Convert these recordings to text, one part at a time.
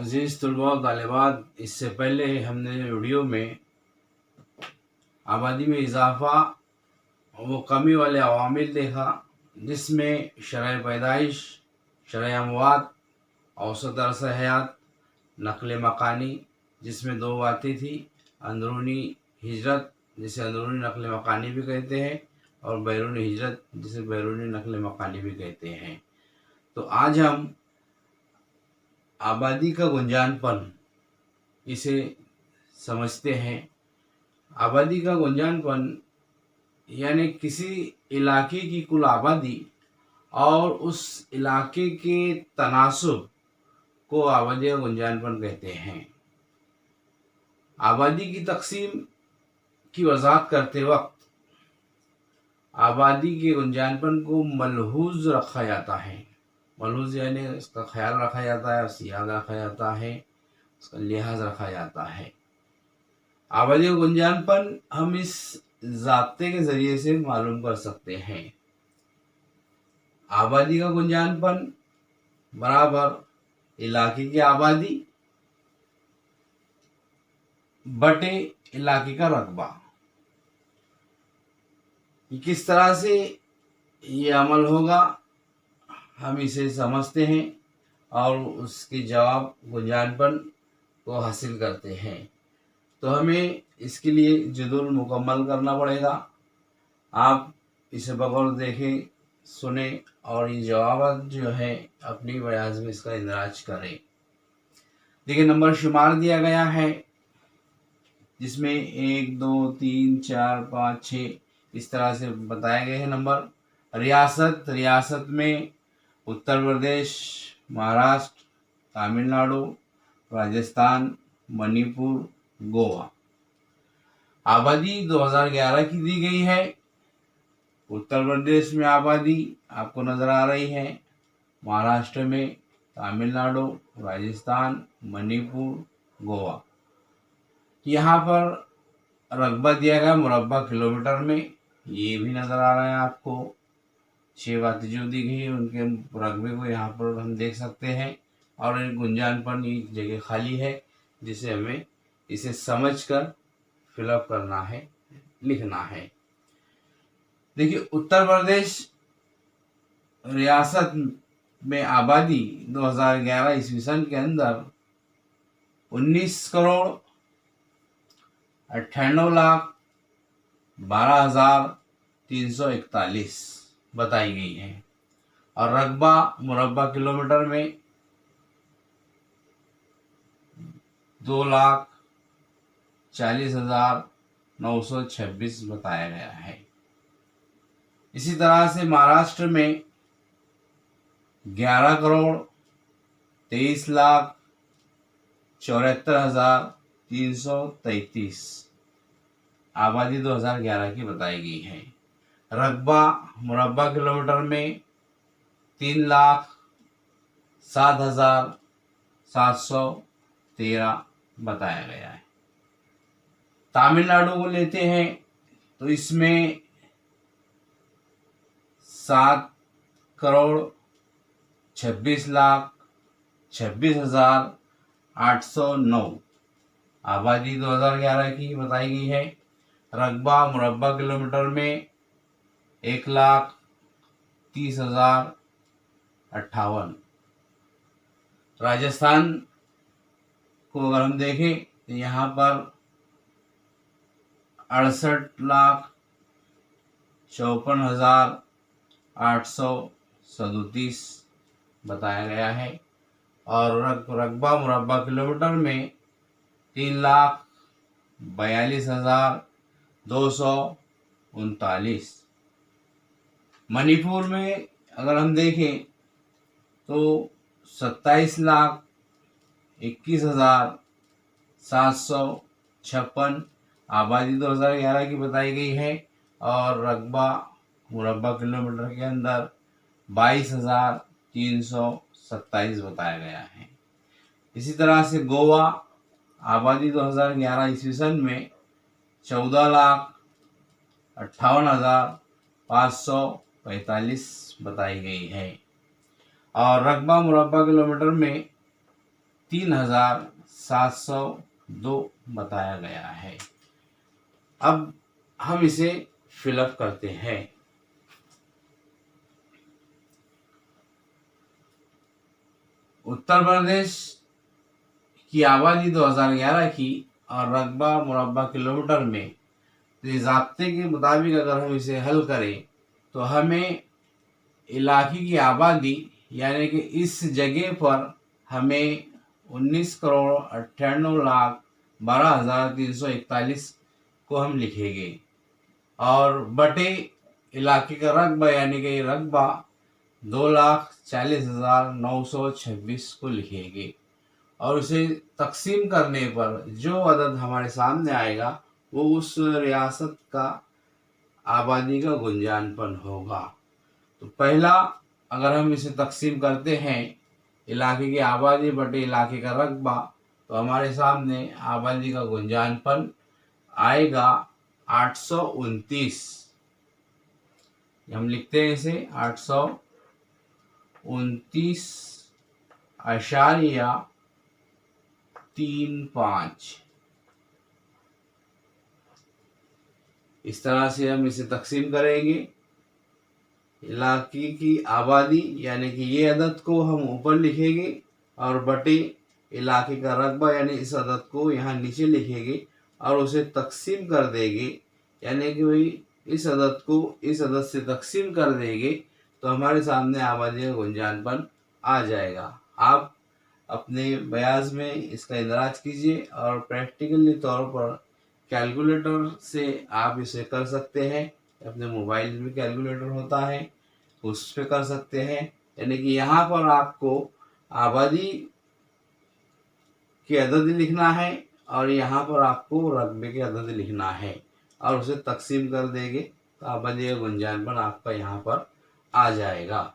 अज़ीज़ तलबा व तालिबात, इससे पहले हमने वीडियो में आबादी में इजाफ़ा व कमी वाले अवामिल देखा, जिसमें शरह पैदाइश, शरह अमवात, औसत अरसा हयात, नक़ल मकानी, जिसमें दो बातें थी, अंदरूनी हिजरत जिसे अंदरूनी नक़ल मकानी भी कहते हैं और बैरूनी हिजरत जिसे बैरूनी नक़ल मकानी भी कहते हैं। तो आज हम आबादी का गुंजानपन इसे समझते हैं। आबादी का गुंजानपन यानी किसी इलाके की कुल आबादी और उस इलाके के तनासुब को आबादी का गुंजानपन कहते हैं। आबादी की तकसीम की वजाहत करते वक्त आबादी के गुंजानपन को मलहूज रखा जाता है। मलहूज यानी उसका ख्याल रखा जाता है, उससे याद रखा जाता है, उसका लिहाज रखा जाता है। आबादी का गुंजानपन हम इस ज़ाब्ते के ज़रिए से मालूम कर सकते हैं। आबादी का गुंजानपन बराबर इलाके की आबादी बटे इलाके का रकबा। किस तरह से ये अमल होगा हम इसे समझते हैं और उसके जवाब गुंजानपन को हासिल करते हैं। तो हमें इसके लिए जदुल मुकम्मल करना पड़ेगा। आप इसे बगौर देखें, सुने और ये जवाब जो है अपनी बयाज में इसका इंदराज करें। देखिए, नंबर शुमार दिया गया है जिसमें 1 2 3 4 5 6 इस तरह से बताए गए हैं नंबर। रियासत में उत्तर प्रदेश, महाराष्ट्र, तमिलनाडु, राजस्थान, मणिपुर, गोवा। आबादी 2011 की दी गई है। उत्तर प्रदेश में आबादी आपको नज़र आ रही है, महाराष्ट्र में, तमिलनाडु, राजस्थान, मणिपुर, गोवा। यहाँ पर रकबा दिया गया मुरब्बा किलोमीटर में, ये भी नज़र आ रहा है आपको। 6 बातें जो दी गई है उनके रकबे को यहाँ पर हम देख सकते हैं और इन गुंजानपन ये जगह खाली है जिसे हमें इसे समझकर फिलअप करना है, लिखना है। देखिए, उत्तर प्रदेश रियासत में आबादी 2011 ईस्वी सन के अंदर 19,98,12,341 बताई गई है और रकबा मुरब्बा किलोमीटर में 2,40,926 बताया गया है। इसी तरह से महाराष्ट्र में 11,73,74,333 आबादी 2011 की बताई गई है। रकबा मुरब्बा किलोमीटर में 3,07,713 बताया गया है। तमिलनाडु को लेते हैं तो इसमें 7,26,26,809 आबादी 2011 की बताई गई है। रकबा मुरब्बा किलोमीटर में 1,30,058। राजस्थान को अगर हम देखें तो यहाँ पर 68,54,837 बताया गया है और रकबा मुरब्बा किलोमीटर में 3,42,239। मणिपुर में अगर हम देखें तो 27,21,756 आबादी 2011 की बताई गई है और रकबा मुरब्बा किलोमीटर के अंदर 22,327 बताया गया है। इसी तरह से गोवा आबादी 2011 ईस्वी सन में 14,58,545 बताई गई है और रकबा मुरब्बा किलोमीटर में 3702 बताया गया है। अब हम इसे फिलअप करते हैं। उत्तर प्रदेश की आबादी 2011 की और रकबा मुरब्बा किलोमीटर में, तो इस ज़ाब्ते के मुताबिक अगर हम इसे हल करें तो हमें इलाके की आबादी यानी कि इस जगह पर हमें 19,98,12,341 को हम लिखेंगे और बटे इलाके का रकबा यानी कि रकबा 2,40,926 को लिखेंगे और उसे तकसीम करने पर जो अदद हमारे सामने आएगा वो उस रियासत का आबादी का गुंजानपन होगा। तो पहला अगर हम इसे तकसीम करते हैं इलाके की आबादी बटे इलाके का रकबा, तो हमारे सामने आबादी का गुंजानपन आएगा 829। हम लिखते हैं इसे 829.35। इस तरह से हम इसे तकसीम करेंगे। इलाके की आबादी यानी कि ये अदद को हम ऊपर लिखेंगे और बटे इलाके का रकबा यानी इस अदद को यहाँ नीचे लिखेंगे और उसे तकसीम कर देंगे, यानी कि भाई इस अदद को इस अदद से तकसीम कर देंगे तो हमारे सामने आबादी का गुंजानपन आ जाएगा। आप अपने बयाज में इसका इंदराज कीजिए और प्रैक्टिकली तौर पर कैलकुलेटर से आप इसे कर सकते हैं। अपने मोबाइल में कैलकुलेटर होता है उस पे कर सकते हैं। यानी कि यहाँ पर आपको आबादी के अदद लिखना है और यहाँ पर आपको रकबे के अदद लिखना है और उसे तकसीम कर देंगे तो आबादी का गुंजानपन आपका यहाँ पर आ जाएगा।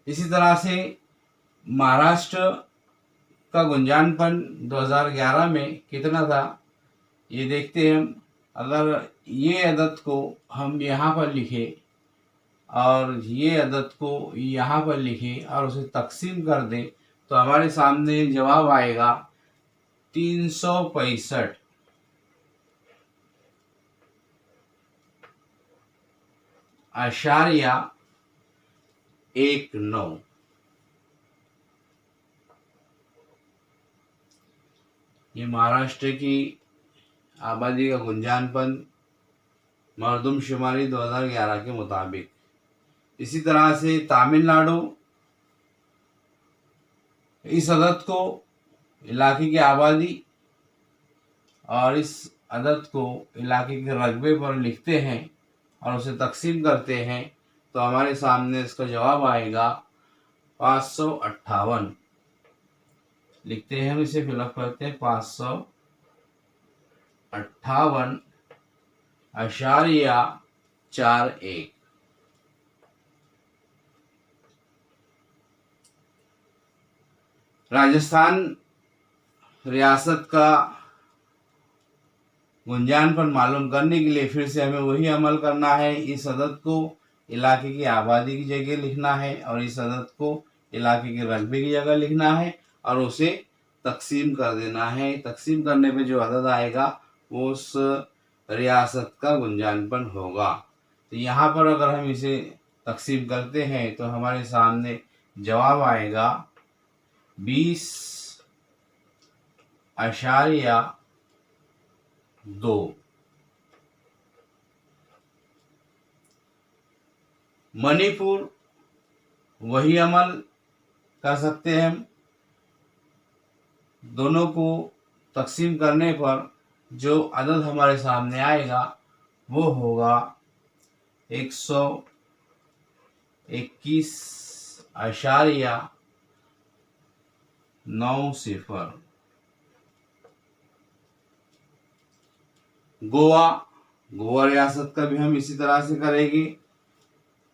इसी तरह से महाराष्ट्र का गुंजानपन 2011 में कितना था ये देखते हैं हम। अगर ये अदद को हम यहाँ पर लिखें और ये अदद को यहाँ पर लिखें और उसे तकसीम कर दें तो हमारे सामने जवाब आएगा 365.19। ये महाराष्ट्र की आबादी का गुंजानपन मरदमशुमारी 2011 के मुताबिक। इसी तरह से तमिलनाडु इस अदद को इलाके की आबादी और इस अदद को इलाके के रकबे पर लिखते हैं और उसे तकसीम करते हैं तो हमारे सामने इसका जवाब आएगा 558। लिखते हैं हम इसे फिलअप करते हैं 558.41। राजस्थान रियासत का गुंजानपन मालूम करने के लिए फिर से हमें वही अमल करना है। इस अदद को इलाके की आबादी की जगह लिखना है और इस अदद को इलाके के रकबे की जगह लिखना है और उसे तकसीम कर देना है। तकसीम करने पे जो अदद आएगा वो उस रियासत का गुंजानपन होगा। तो यहाँ पर अगर हम इसे तकसीम करते हैं तो हमारे सामने जवाब आएगा 20.2। मणिपुर वही अमल कर सकते हैं हम। दोनों को तकसीम करने पर जो अदद हमारे सामने आएगा वो होगा 121.90। गोवा रियासत का भी हम इसी तरह से करेंगे।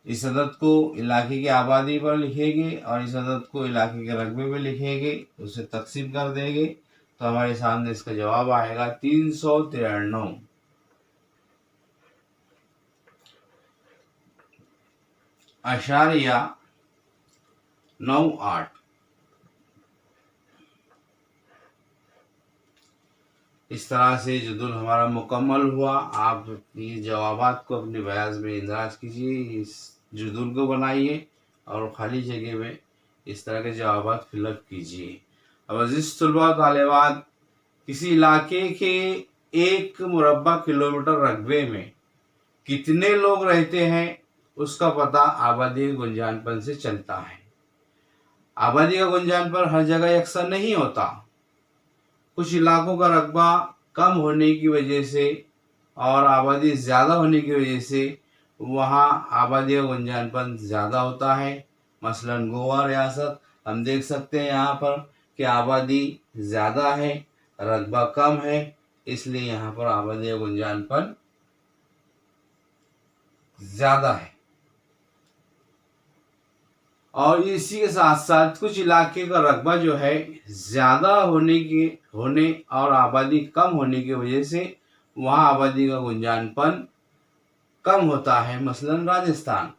इस अदद को इलाके की आबादी पर लिखेंगे और इस अदद को इलाके के रकबे में लिखेंगे, उसे तकसीम कर देंगे तो हमारे सामने इसका जवाब आएगा 393.98। इस तरह से जदुल हमारा मुकम्मल हुआ। आप ये जवाबात को अपने बयाज में इंदराज कीजिए, इस जदुल को बनाइए और ख़ाली जगह में इस तरह के जवाबात फिलअप कीजिए। अब अज़ीज़ तलबा तालिबात, किसी इलाके के 1 मुरब्बा किलोमीटर रकबे में कितने लोग रहते हैं उसका पता आबादी के गुंजानपन से चलता है। आबादी का गुंजानपन हर जगह यकसा नहीं होता। कुछ इलाकों का रकबा कम होने की वजह से और आबादी ज़्यादा होने की वजह से वहाँ आबादी का गुंजानपन ज़्यादा होता है। मसलन गोवा रियासत हम देख सकते हैं यहाँ पर कि आबादी ज़्यादा है, रकबा कम है, इसलिए यहाँ पर आबादी का गुंजानपन ज़्यादा है। और इसी के साथ साथ कुछ इलाके का रकबा जो है ज़्यादा होने और आबादी कम होने की वजह से वहाँ आबादी का गुंजानपन कम होता है। मसलन राजस्थान